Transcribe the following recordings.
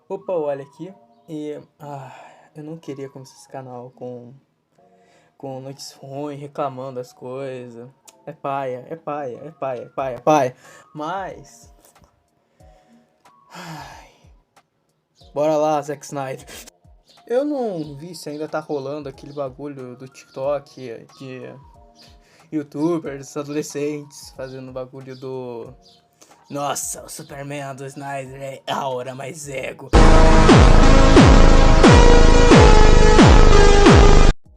Opa, olha aqui. E eu não queria começar esse canal com notícias ruins, reclamando das coisas. É paia, é paia, é paia, é paia, é paia. Mas, bora lá, Zack Snyder. Eu não vi se ainda tá rolando aquele bagulho do TikTok, de YouTubers, adolescentes, fazendo bagulho do... Nossa, o Superman do Snyder é a hora mais ego.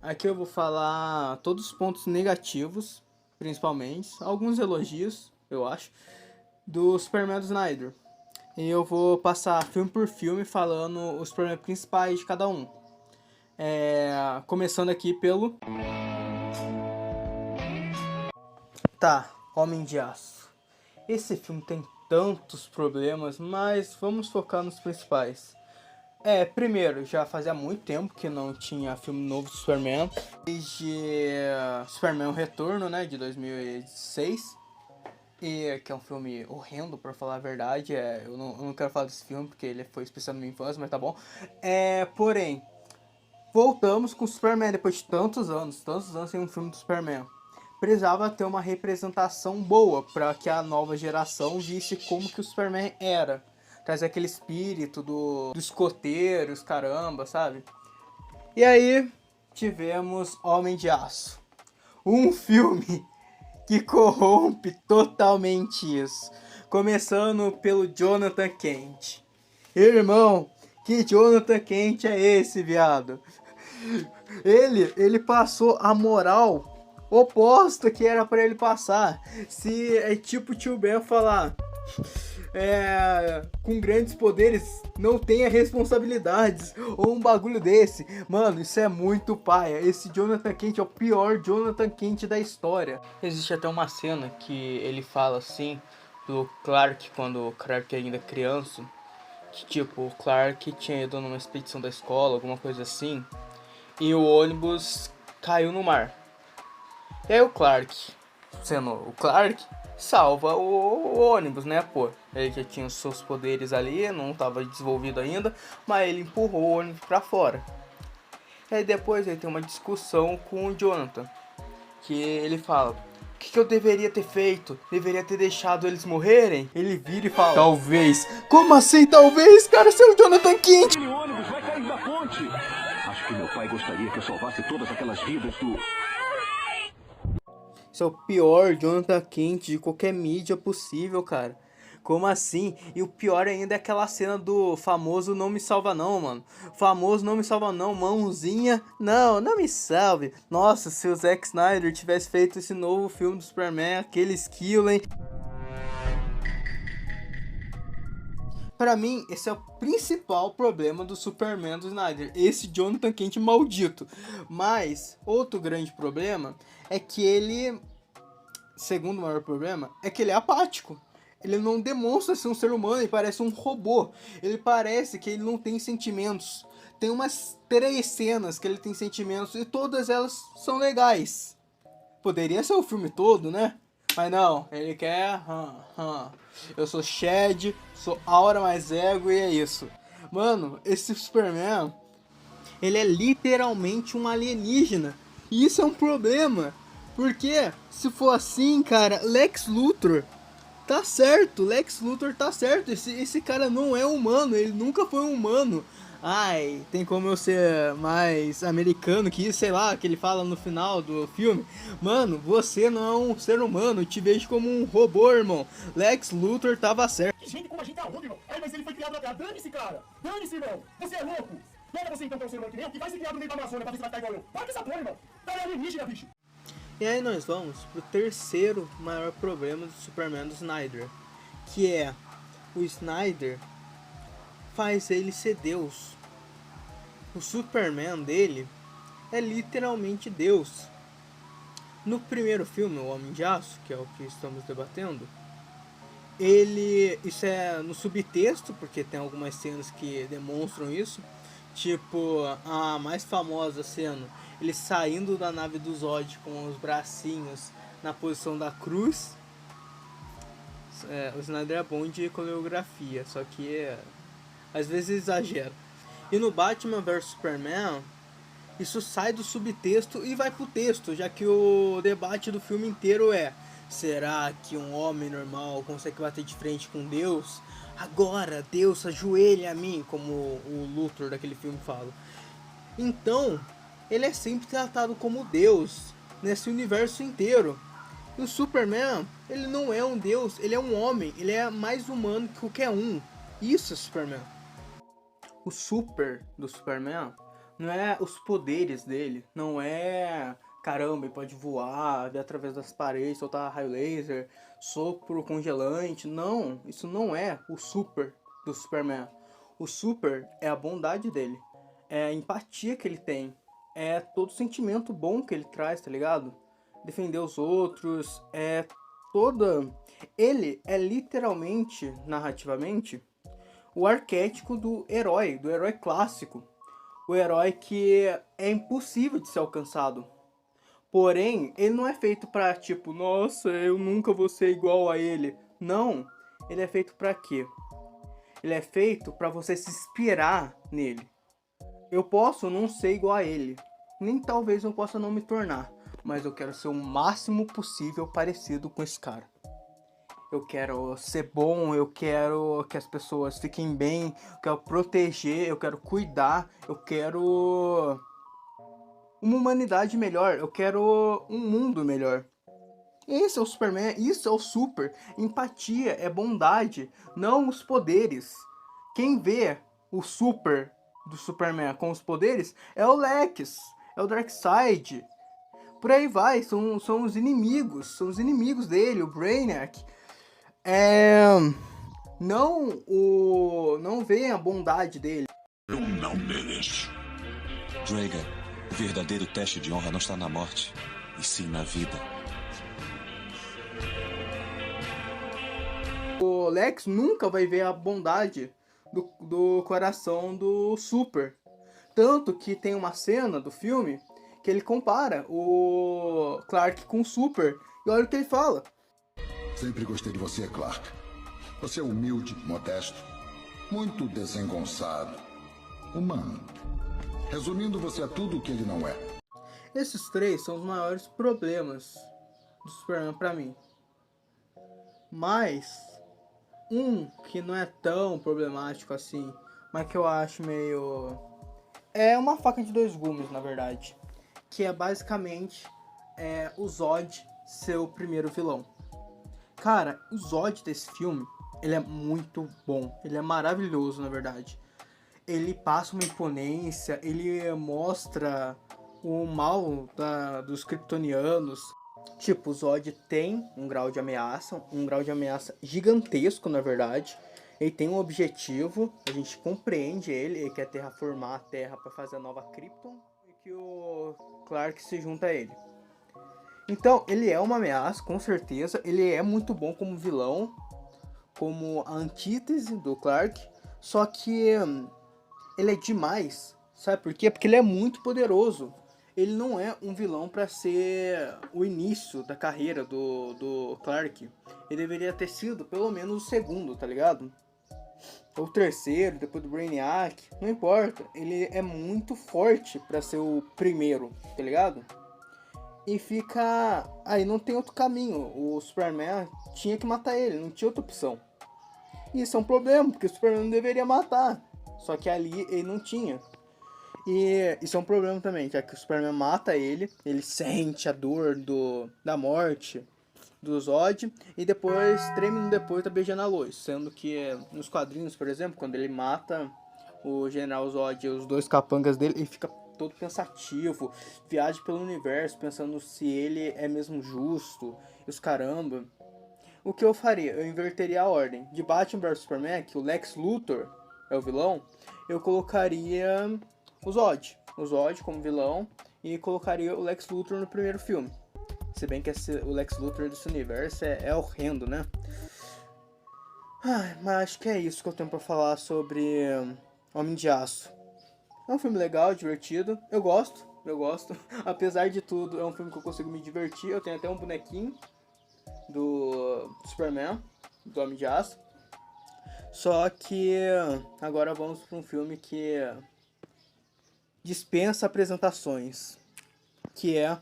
Aqui eu vou falar todos os pontos negativos, principalmente, alguns elogios, eu acho, do Superman do Snyder. E eu vou passar filme por filme falando os problemas principais de cada um. Começando aqui pelo... Tá, Homem de Aço. Esse filme tem tantos problemas, mas vamos focar nos principais. Primeiro, já fazia muito tempo que não tinha filme novo do Superman. Desde Superman o Retorno, né, de 2016. E que é um filme horrendo, pra falar a verdade. Eu não quero falar desse filme, porque ele foi especial na minha infância, mas tá bom. Porém, voltamos com o Superman depois de tantos anos sem um filme do Superman. Precisava ter uma representação boa para que a nova geração visse como que o Superman era. Trazer aquele espírito dos escoteiros, caramba, sabe? E aí tivemos Homem de Aço. Um filme que corrompe totalmente isso. Começando pelo Jonathan Kent. Irmão, que Jonathan Kent é esse, viado? Ele passou a moral oposta que era pra ele passar. Se é tipo o tio Ben falar, com grandes poderes não tenha responsabilidades, ou um bagulho desse. Mano, isso é muito paia. Esse Jonathan Kent é o pior Jonathan Kent da história. Existe até uma cena que ele fala assim do Clark, quando o Clark ainda é criança, que tipo, o Clark tinha ido numa expedição da escola, alguma coisa assim, e o ônibus caiu no mar. E aí o Clark, sendo o Clark, salva o ônibus, né, pô? Ele já tinha os seus poderes ali, não estava desenvolvido ainda, mas ele empurrou o ônibus pra fora. E aí depois ele tem uma discussão com o Jonathan, que ele fala: o que eu deveria ter feito? Deveria ter deixado eles morrerem? Ele vira e fala: talvez. Como assim talvez, cara? Você é o Jonathan Kent! Aquele ônibus vai cair da ponte. Acho que meu pai gostaria que eu salvasse todas aquelas vidas do... Isso é o pior Jonathan Kent de qualquer mídia possível, cara. Como assim? E o pior ainda é aquela cena do famoso não me salva não, mano. Famoso não me salva não, mãozinha. Não, não me salve. Nossa, se o Zack Snyder tivesse feito esse novo filme do Superman, aquele skill, hein? Pra mim, esse é o principal problema do Superman do Snyder. Esse Jonathan Kent maldito. Mas, outro grande problema é que ele... Segundo maior problema, é que ele é apático. Ele não demonstra ser um ser humano, ele parece um robô. Ele parece que ele não tem sentimentos. Tem umas 3 cenas que ele tem sentimentos e todas elas são legais. Poderia ser o filme todo, né? Mas não, ele quer... Eu sou Shed, sou aura mais ego e é isso. Mano, esse Superman, ele é literalmente um alienígena. E isso é um problema. Porque, se for assim, cara, Lex Luthor tá certo. Lex Luthor tá certo. Esse cara não é humano. Ele nunca foi um humano. Ai, tem como eu ser mais americano que isso, sei lá, que ele fala no final do filme. Mano, você não é um ser humano. Eu te vejo como um robô, irmão. Lex Luthor tava certo. Gente como a gente é arrodo, irmão. Mas ele foi criado na Terra. Dane-se, cara. Dane-se, irmão. Você é louco. Pega você então que é um ser humano que nem eu, que vai ser criado no meio da Amazônia pra ver se vai ficar igual eu. Para com essa porra, irmão. Tá alienígena, bicho. E aí nós vamos pro terceiro maior problema do Superman do Snyder, que é o Snyder faz ele ser Deus. O Superman dele é literalmente Deus. No primeiro filme, O Homem de Aço, que é o que estamos debatendo, isso é no subtexto, porque tem algumas cenas que demonstram isso. Tipo, a mais famosa cena, ele saindo da nave do Zod com os bracinhos na posição da cruz. O Snyder é bom de coreografia, só que Às vezes exagera. E no Batman vs Superman, isso sai do subtexto e vai pro texto, já que o debate do filme inteiro é: será que um homem normal consegue bater de frente com Deus? Agora, Deus, ajoelha a mim, como o Luthor daquele filme fala. Então, ele é sempre tratado como Deus nesse universo inteiro. E o Superman, ele não é um Deus, ele é um homem, ele é mais humano que qualquer um. Isso é Superman. O super do Superman não é os poderes dele, não é caramba, ele pode voar, ver através das paredes, soltar raio laser, sopro congelante. Não, isso não é o super do Superman. O super é a bondade dele, é a empatia que ele tem, é todo o sentimento bom que ele traz, tá ligado? Defender os outros, é toda... Ele é literalmente, narrativamente, o arquétipo do herói clássico. O herói que é impossível de ser alcançado. Porém, ele não é feito pra tipo, nossa, eu nunca vou ser igual a ele. Não, ele é feito pra quê? Ele é feito pra você se inspirar nele. Eu posso não ser igual a ele, nem talvez eu possa não me tornar, mas eu quero ser o máximo possível parecido com esse cara. Eu quero ser bom, eu quero que as pessoas fiquem bem, eu quero proteger, eu quero cuidar, eu quero uma humanidade melhor, eu quero um mundo melhor. Esse é o Superman, isso é o super. Empatia é bondade, não os poderes. Quem vê o super do Superman com os poderes é o Lex, é o Darkseid. Por aí vai, são os inimigos dele, o Brainiac. Não veem a bondade dele. Eu não mereço. Drager, o verdadeiro teste de honra não está na morte, e sim na vida. O Lex nunca vai ver a bondade do coração do Super. Tanto que tem uma cena do filme que ele compara o Clark com o Super. E olha o que ele fala. Sempre gostei de você, Clark. Você é humilde, modesto, muito desengonçado, humano. Resumindo, você é tudo o que ele não é. Esses três são os maiores problemas do Superman pra mim. Mas um que não é tão problemático assim, mas que eu acho meio... É uma faca de dois gumes, na verdade. Que é basicamente o Zod ser o primeiro vilão. Cara, o Zod desse filme, ele é muito bom. Ele é maravilhoso, na verdade. Ele passa uma imponência, ele mostra o mal dos kryptonianos. Tipo, o Zod tem um grau de ameaça gigantesco, na verdade. Ele tem um objetivo, a gente compreende ele quer terraformar a Terra para fazer a nova Krypton e que o Clark se junta a ele. Então, ele é uma ameaça, com certeza. Ele é muito bom como vilão, como a antítese do Clark. Só que ele é demais, sabe por quê? Porque ele é muito poderoso. Ele não é um vilão para ser o início da carreira do Clark. Ele deveria ter sido pelo menos o segundo, tá ligado? Ou o terceiro, depois do Brainiac. Não importa, ele é muito forte para ser o primeiro, tá ligado? E fica... Aí não tem outro caminho. O Superman tinha que matar ele, não tinha outra opção. E isso é um problema, porque o Superman não deveria matar. Só que ali ele não tinha. E isso é um problema também, já que o Superman mata ele sente a dor da morte do Zod, e depois, 3 minutos depois, tá beijando a Lois. Sendo que nos quadrinhos, por exemplo, quando ele mata o General Zod e os dois capangas dele, ele fica todo pensativo, viaja pelo universo, pensando se ele é mesmo justo, e os caramba. O que eu faria? Eu inverteria a ordem. De Batman vs Superman, que o Lex Luthor é o vilão, eu colocaria o Zod como vilão, e colocaria o Lex Luthor no primeiro filme. Se bem que o Lex Luthor desse universo é horrendo, né? Mas acho que é isso que eu tenho pra falar sobre Homem de Aço. É um filme legal, divertido. Eu gosto. Apesar de tudo, é um filme que eu consigo me divertir. Eu tenho até um bonequinho do Superman, do Homem de Aço. Só que agora vamos para um filme que dispensa apresentações, que é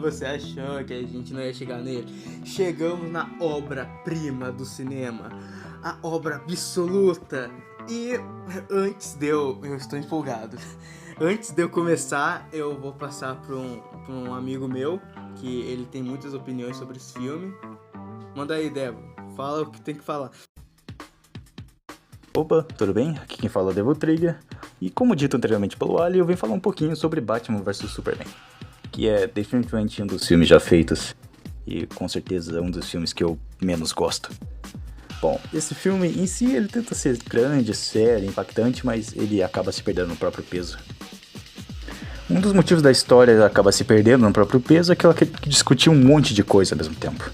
você achou que a gente não ia chegar nele? Chegamos na obra-prima do cinema, a obra absoluta. E antes de eu estou empolgado. Antes de eu começar, eu vou passar para um amigo meu, que ele tem muitas opiniões sobre esse filme. Manda aí, Devo, fala o que tem que falar. Opa, tudo bem? Aqui quem fala é o Devo Trigger. E como dito anteriormente pelo Ali, eu venho falar um pouquinho sobre Batman vs Superman, que é definitivamente um dos filmes já feitos, e com certeza um dos filmes que eu menos gosto. Bom, esse filme em si, ele tenta ser grande, sério, impactante, mas ele acaba se perdendo no próprio peso. Um dos motivos da história acaba se perdendo no próprio peso é que ela quer discutir um monte de coisa ao mesmo tempo.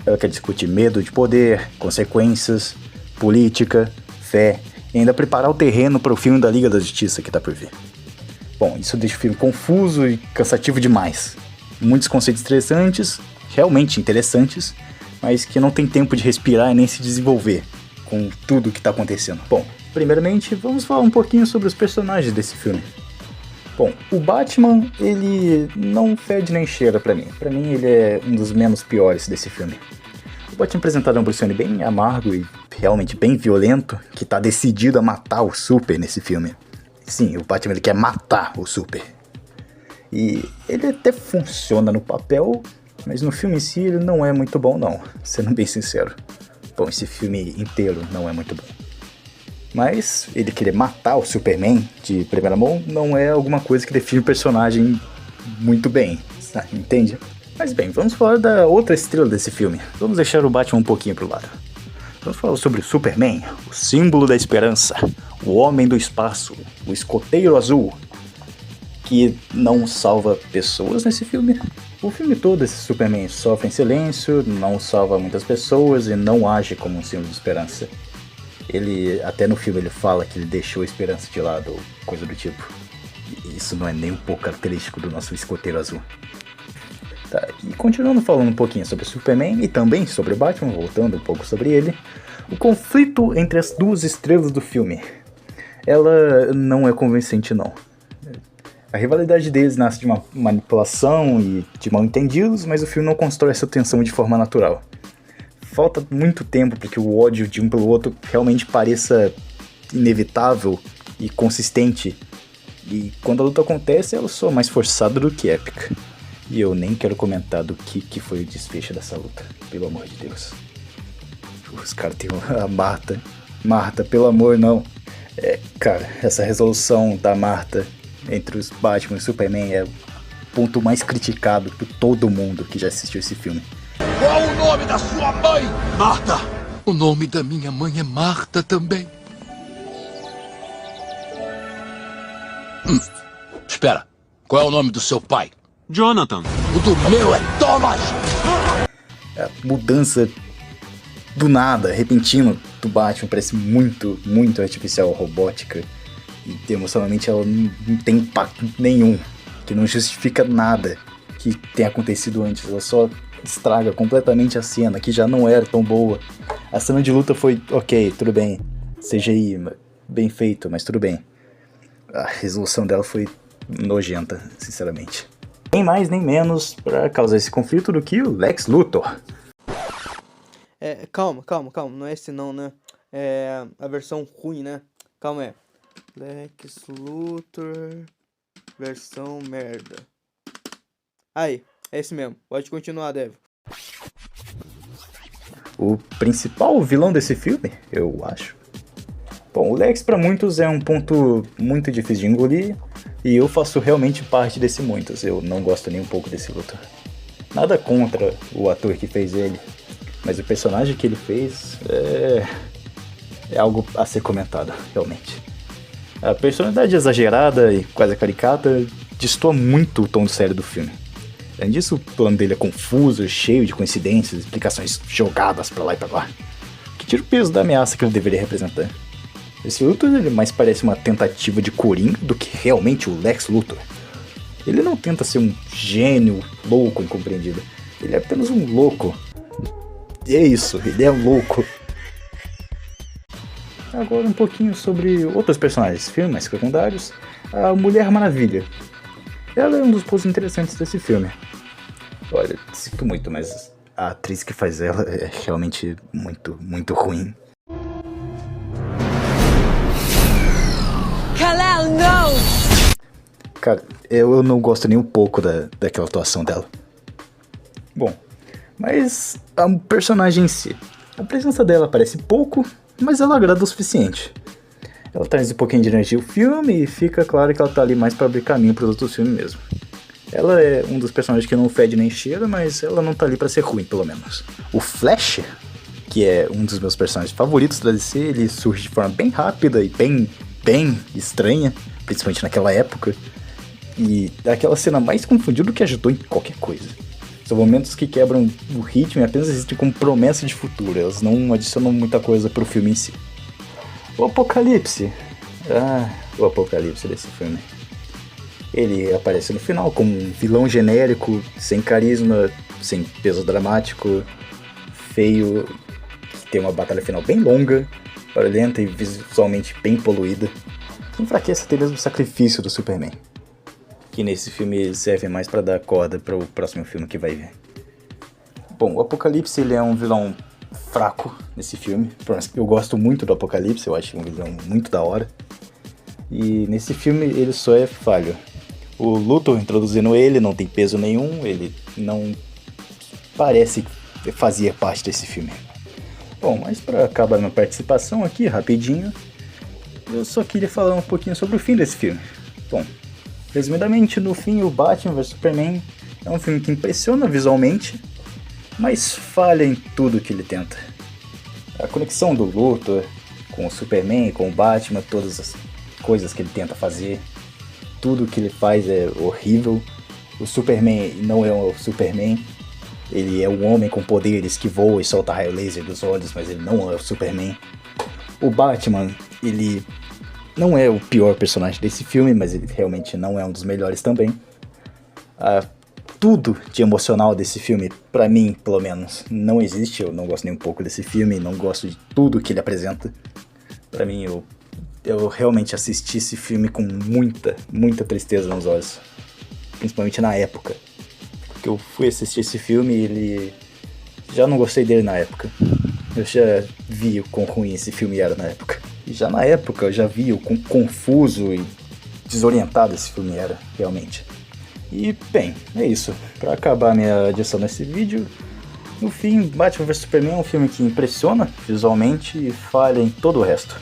Ela quer discutir medo de poder, consequências, política, fé, e ainda preparar o terreno para o filme da Liga da Justiça que tá por vir. Bom, isso deixa o filme confuso e cansativo demais. Muitos conceitos interessantes, realmente interessantes, mas que não tem tempo de respirar e nem se desenvolver com tudo o que está acontecendo. Bom, primeiramente, vamos falar um pouquinho sobre os personagens desse filme. Bom, o Batman, ele não fede nem cheira pra mim. Pra mim, ele é um dos menos piores desse filme. O Batman apresentado é um Bruce Wayne bem amargo e realmente bem violento, que tá decidido a matar o Super nesse filme. Sim, o Batman ele quer matar o Super. E ele até funciona no papel, mas no filme em si ele não é muito bom não, sendo bem sincero. Bom, esse filme inteiro não é muito bom. Mas ele querer matar o Superman de primeira mão não é alguma coisa que define o personagem muito bem, entende? Mas bem, vamos falar da outra estrela desse filme. Vamos deixar o Batman um pouquinho pro lado. Vamos falar sobre o Superman, o símbolo da esperança, o homem do espaço, o escoteiro azul, que não salva pessoas nesse filme. O filme todo esse Superman sofre em silêncio, não salva muitas pessoas e não age como um símbolo de esperança. Ele, até no filme ele fala que ele deixou a esperança de lado ou coisa do tipo. E isso não é nem um pouco característico do nosso escoteiro azul. Tá, e continuando falando um pouquinho sobre o Superman e também sobre o Batman, voltando um pouco sobre ele, o conflito entre as duas estrelas do filme, ela não é convincente não. A rivalidade deles nasce de uma manipulação e de mal-entendidos, mas o filme não constrói essa tensão de forma natural. Falta muito tempo para que o ódio de um pelo outro realmente pareça inevitável e consistente. E quando a luta acontece, ela soa mais forçada do que épica. E eu nem quero comentar do que foi o desfecho dessa luta, pelo amor de Deus. Os caras têm a Marta, pelo amor, não. Cara, essa resolução da Marta entre os Batman e Superman é o ponto mais criticado por todo mundo que já assistiu esse filme. Qual o nome da sua mãe? Marta! O nome da minha mãe é Marta também. Espera, qual é o nome do seu pai? Jonathan. O do meu é Thomas! A mudança do nada, repentino, do Batman parece muito, muito artificial, robótica. E emocionalmente ela não tem impacto nenhum, que não justifica nada que tenha acontecido antes. Ela só estraga completamente a cena, que já não era tão boa. A cena de luta foi ok, tudo bem, CGI, bem feito, mas tudo bem. A resolução dela foi nojenta, sinceramente. Nem mais nem menos pra causar esse conflito do que o Lex Luthor. Calma, não é esse não, né? É a versão ruim, né? Calma aí. Lex Luthor, versão merda. Aí, é esse mesmo. Pode continuar, Dev. O principal vilão desse filme, eu acho. Bom, o Lex pra muitos é um ponto muito difícil de engolir, e eu faço realmente parte desse muitos. Eu não gosto nem um pouco desse Luthor. Nada contra o ator que fez ele, mas o personagem que ele fez é algo a ser comentado, realmente. A personalidade exagerada e quase caricata destoa muito o tom sério do filme. Além disso, o plano dele é confuso, cheio de coincidências, explicações jogadas pra lá e pra lá, que tira o peso da ameaça que ele deveria representar. Esse Luthor ele mais parece uma tentativa de Coringa do que realmente o Lex Luthor. Ele não tenta ser um gênio louco, incompreendido. Ele é apenas um louco. E é isso, ele é louco. Agora um pouquinho sobre outros personagens, filmes mais secundários. A Mulher Maravilha. Ela é um dos pontos interessantes desse filme. Olha, sinto muito, mas a atriz que faz ela é realmente muito, muito ruim. Kal-El, não! Cara, eu não gosto nem um pouco daquela atuação dela. Bom, mas a personagem em si. A presença dela aparece pouco, mas ela agrada o suficiente. Ela traz um pouquinho de energia ao filme e fica claro que ela tá ali mais pra abrir caminho pros outros filmes mesmo. Ela é um dos personagens que não fede nem cheira, mas ela não tá ali pra ser ruim, pelo menos. O Flash, que é um dos meus personagens favoritos da DC, ele surge de forma bem rápida e bem estranha, principalmente naquela época. E é aquela cena mais confundida que ajudou em qualquer coisa. São momentos que quebram o ritmo e apenas existem como promessa de futuro. Elas não adicionam muita coisa pro filme em si. O Apocalipse. O Apocalipse desse filme. Ele aparece no final como um vilão genérico, sem carisma, sem peso dramático, feio, que tem uma batalha final bem longa, barulhenta e visualmente bem poluída. Enfraquece até mesmo o sacrifício do Superman, que nesse filme serve mais para dar corda para o próximo filme que vai vir. Bom, o Apocalipse ele é um vilão fraco nesse filme. Eu gosto muito do Apocalipse, eu acho um vilão muito da hora. E nesse filme ele só é falho. O Luthor introduzindo ele não tem peso nenhum, ele não parece fazer parte desse filme. Bom, mas para acabar minha participação aqui rapidinho, eu só queria falar um pouquinho sobre o fim desse filme. Bom, resumidamente, no fim, o Batman vs Superman é um filme que impressiona visualmente, mas falha em tudo que ele tenta. A conexão do Luthor com o Superman, com o Batman, todas as coisas que ele tenta fazer, tudo que ele faz é horrível. O Superman não é o Superman, ele é um homem com poderes que voa e solta raio laser dos olhos, mas ele não é o Superman. O Batman, ele não é o pior personagem desse filme, mas ele realmente não é um dos melhores também. Tudo de emocional desse filme, pra mim, pelo menos, não existe. Eu não gosto nem um pouco desse filme, não gosto de tudo que ele apresenta. Pra mim, eu realmente assisti esse filme com muita tristeza nos olhos. Principalmente na época que eu fui assistir esse filme, ele... já não gostei dele na época. Eu já vi o quão ruim esse filme era na época. E já na época eu já vi o quão confuso e desorientado esse filme era, realmente. E, bem, é isso. Pra acabar minha adição nesse vídeo, no fim, Batman vs Superman é um filme que impressiona visualmente e falha em todo o resto.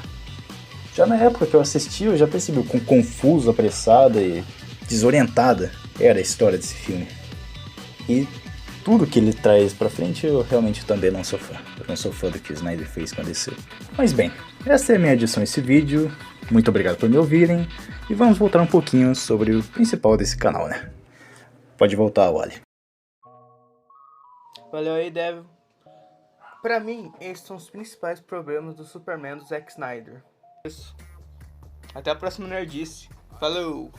Já na época que eu assisti, eu já percebi o quão confuso, apressada e desorientada era a história desse filme. E tudo que ele traz pra frente, eu realmente também não sou fã. Eu não sou fã do que o Snyder fez com a DC. Mas bem, essa é a minha adição a esse vídeo. Muito obrigado por me ouvirem. E vamos voltar um pouquinho sobre o principal desse canal, né? Pode voltar, Wally. Valeu aí, Devil. Pra mim, esses são os principais problemas do Superman do Zack Snyder. Isso. Até a próxima nerdice. Falou!